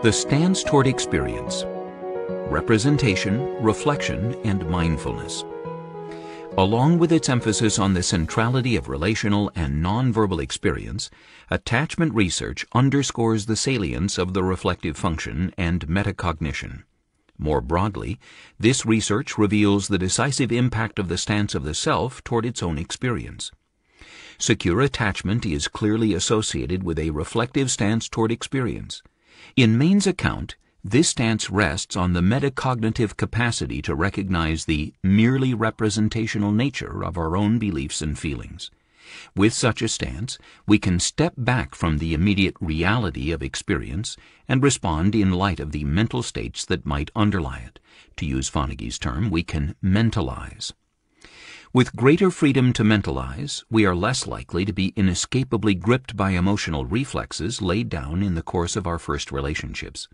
The stance toward experience, representation, reflection, and mindfulness. Along with its emphasis on the centrality of relational and nonverbal experience, attachment research underscores the salience of the reflective function and metacognition. More broadly, this research reveals the decisive impact of the stance of the self toward its own experience. Secure attachment is clearly associated with a reflective stance toward experience. In Maine's account, this stance rests on the metacognitive capacity to recognize the merely representational nature of our own beliefs and feelings. With such a stance, we can step back from the immediate reality of experience and respond in light of the mental states that might underlie it. To use Fonagy's term, we can mentalize. With greater freedom to mentalize, we are less likely to be inescapably gripped by emotional reflexes laid down in the course of our first relationships.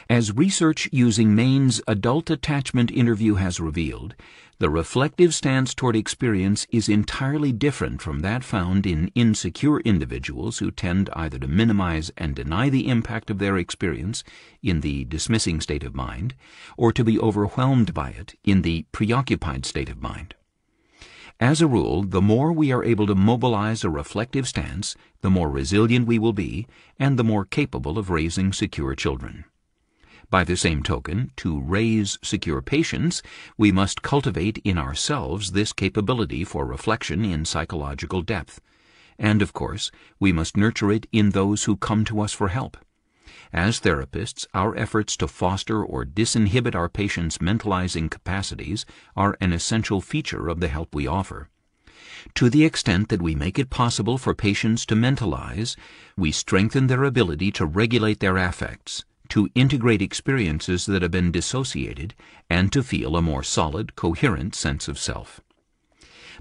As research using Maine's adult attachment interview has revealed, the reflective stance toward experience is entirely different from that found in insecure individuals who tend either to minimize and deny the impact of their experience in the dismissing state of mind, or to be overwhelmed by it in the preoccupied state of mind. As a rule, the more we are able to mobilize a reflective stance, the more resilient we will be, and the more capable of raising secure children. By the same token, to raise secure patients, we must cultivate in ourselves this capability for reflection in psychological depth. And, of course, we must nurture it in those who come to us for help. As therapists, our efforts to foster or disinhibit our patients' mentalizing capacities are an essential feature of the help we offer. To the extent that we make it possible for patients to mentalize, we strengthen their ability to regulate their affects, to integrate experiences that have been dissociated, and to feel a more solid, coherent sense of self.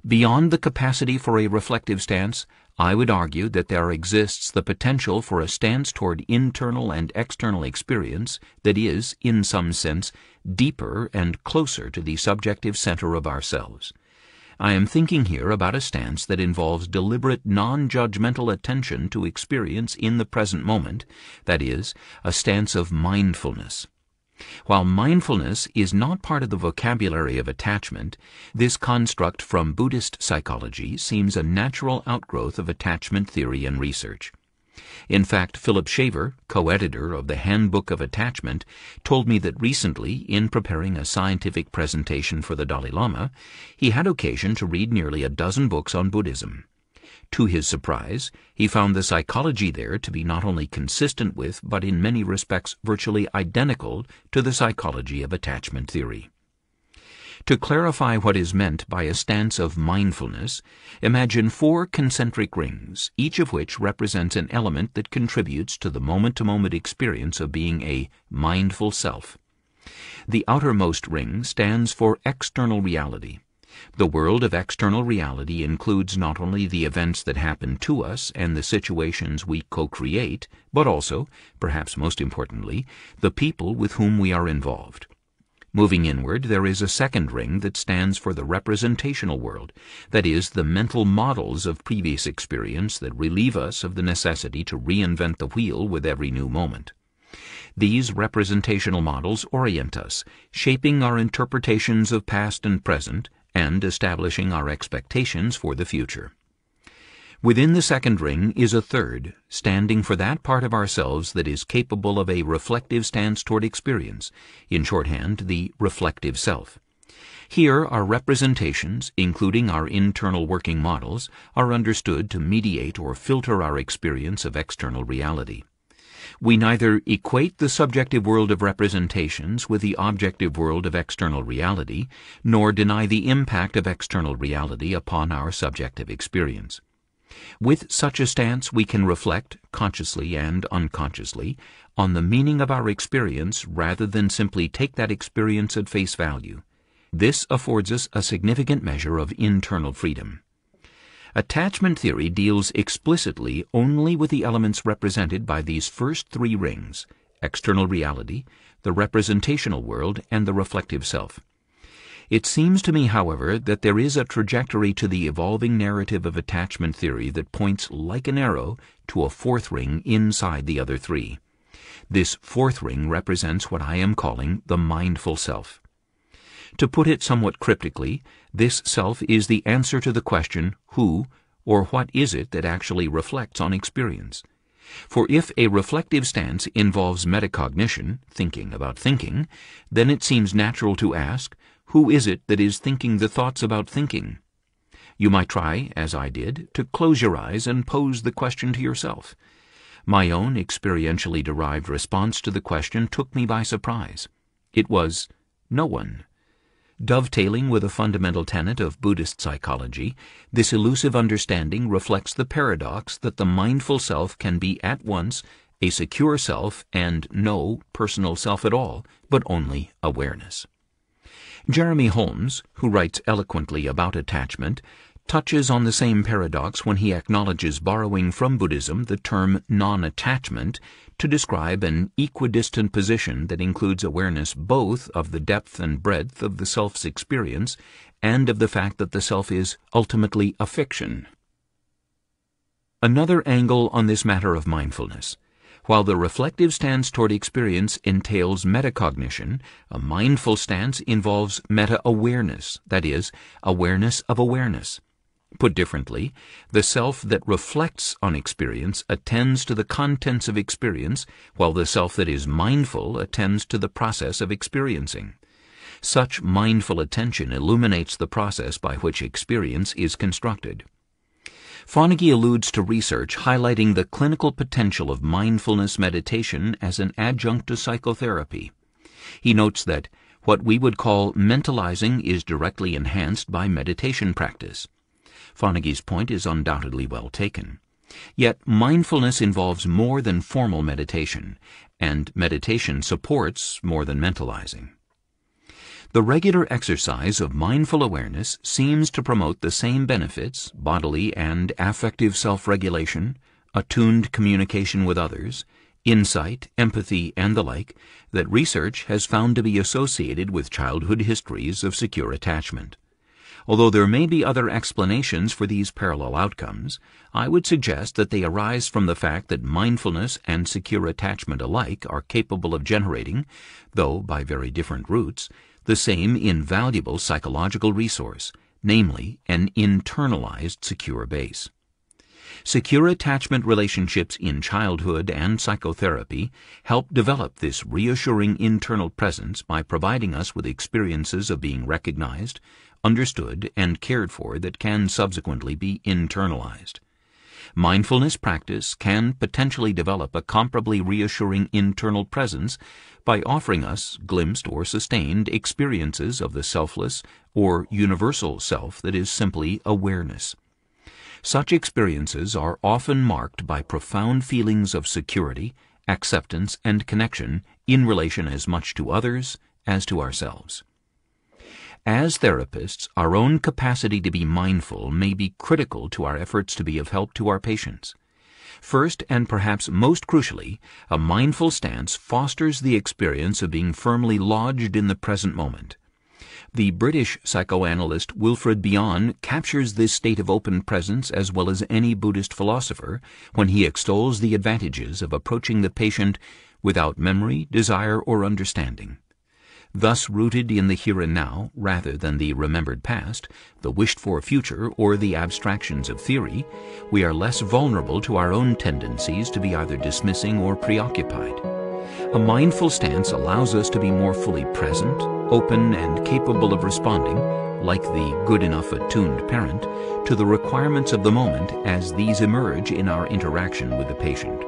Beyond the capacity for a reflective stance, I would argue that there exists the potential for a stance toward internal and external experience that is, in some sense, deeper and closer to the subjective center of ourselves. I am thinking here about a stance that involves deliberate non-judgmental attention to experience in the present moment, that is, a stance of mindfulness. While mindfulness is not part of the vocabulary of attachment, this construct from Buddhist psychology seems a natural outgrowth of attachment theory and research. In fact, Philip Shaver, co-editor of the Handbook of Attachment, told me that recently, in preparing a scientific presentation for the Dalai Lama, he had occasion to read nearly a dozen books on Buddhism. To his surprise, he found the psychology there to be not only consistent with, but in many respects virtually identical to the psychology of attachment theory. To clarify what is meant by a stance of mindfulness, imagine 4 concentric rings, each of which represents an element that contributes to the moment-to-moment experience of being a mindful self. The outermost ring stands for external reality. The world of external reality includes not only the events that happen to us and the situations we co-create, but also, perhaps most importantly, the people with whom we are involved. Moving inward, there is a second ring that stands for the representational world, that is, the mental models of previous experience that relieve us of the necessity to reinvent the wheel with every new moment. These representational models orient us, shaping our interpretations of past and present, and establishing our expectations for the future. Within the second ring is a third, standing for that part of ourselves that is capable of a reflective stance toward experience, in shorthand, the reflective self. Here, our representations, including our internal working models, are understood to mediate or filter our experience of external reality. We neither equate the subjective world of representations with the objective world of external reality, nor deny the impact of external reality upon our subjective experience. With such a stance, we can reflect, consciously and unconsciously, on the meaning of our experience rather than simply take that experience at face value. This affords us a significant measure of internal freedom. Attachment theory deals explicitly only with the elements represented by these first 3 rings: external reality, the representational world, and the reflective self. It seems to me, however, that there is a trajectory to the evolving narrative of attachment theory that points like an arrow to a 4th ring inside the other 3. This fourth ring represents what I am calling the mindful self. To put it somewhat cryptically, this self is the answer to the question, who or what is it that actually reflects on experience? For if a reflective stance involves metacognition, thinking about thinking, then it seems natural to ask, who is it that is thinking the thoughts about thinking? You might try, as I did, to close your eyes and pose the question to yourself. My own experientially derived response to the question took me by surprise. It was, no one. Dovetailing with a fundamental tenet of Buddhist psychology, this elusive understanding reflects the paradox that the mindful self can be at once a secure self and no personal self at all, but only awareness. Jeremy Holmes, who writes eloquently about attachment, touches on the same paradox when he acknowledges borrowing from Buddhism the term non-attachment to describe an equidistant position that includes awareness both of the depth and breadth of the self's experience and of the fact that the self is ultimately a fiction. Another angle on this matter of mindfulness. While the reflective stance toward experience entails metacognition, a mindful stance involves meta-awareness, that is, awareness of awareness. Put differently, the self that reflects on experience attends to the contents of experience, while the self that is mindful attends to the process of experiencing. Such mindful attention illuminates the process by which experience is constructed. Fonagy alludes to research highlighting the clinical potential of mindfulness meditation as an adjunct to psychotherapy. He notes that what we would call mentalizing is directly enhanced by meditation practice. Fonagy's point is undoubtedly well taken. Yet mindfulness involves more than formal meditation, and meditation supports more than mentalizing. The regular exercise of mindful awareness seems to promote the same benefits, bodily and affective self-regulation, attuned communication with others, insight, empathy, and the like, that research has found to be associated with childhood histories of secure attachment. Although there may be other explanations for these parallel outcomes, I would suggest that they arise from the fact that mindfulness and secure attachment alike are capable of generating, though by very different routes, the same invaluable psychological resource, namely an internalized secure base. Secure attachment relationships in childhood and psychotherapy help develop this reassuring internal presence by providing us with experiences of being recognized, understood, and cared for that can subsequently be internalized. Mindfulness practice can potentially develop a comparably reassuring internal presence by offering us glimpsed or sustained experiences of the selfless or universal self that is simply awareness. Such experiences are often marked by profound feelings of security, acceptance, and connection in relation as much to others as to ourselves. As therapists, our own capacity to be mindful may be critical to our efforts to be of help to our patients. First, and perhaps most crucially, a mindful stance fosters the experience of being firmly lodged in the present moment. The British psychoanalyst Wilfred Bion captures this state of open presence as well as any Buddhist philosopher when he extols the advantages of approaching the patient without memory, desire, or understanding. Thus rooted in the here and now, rather than the remembered past, the wished-for future, or the abstractions of theory, we are less vulnerable to our own tendencies to be either dismissing or preoccupied. A mindful stance allows us to be more fully present, open, and capable of responding, like the good enough attuned parent, to the requirements of the moment as these emerge in our interaction with the patient.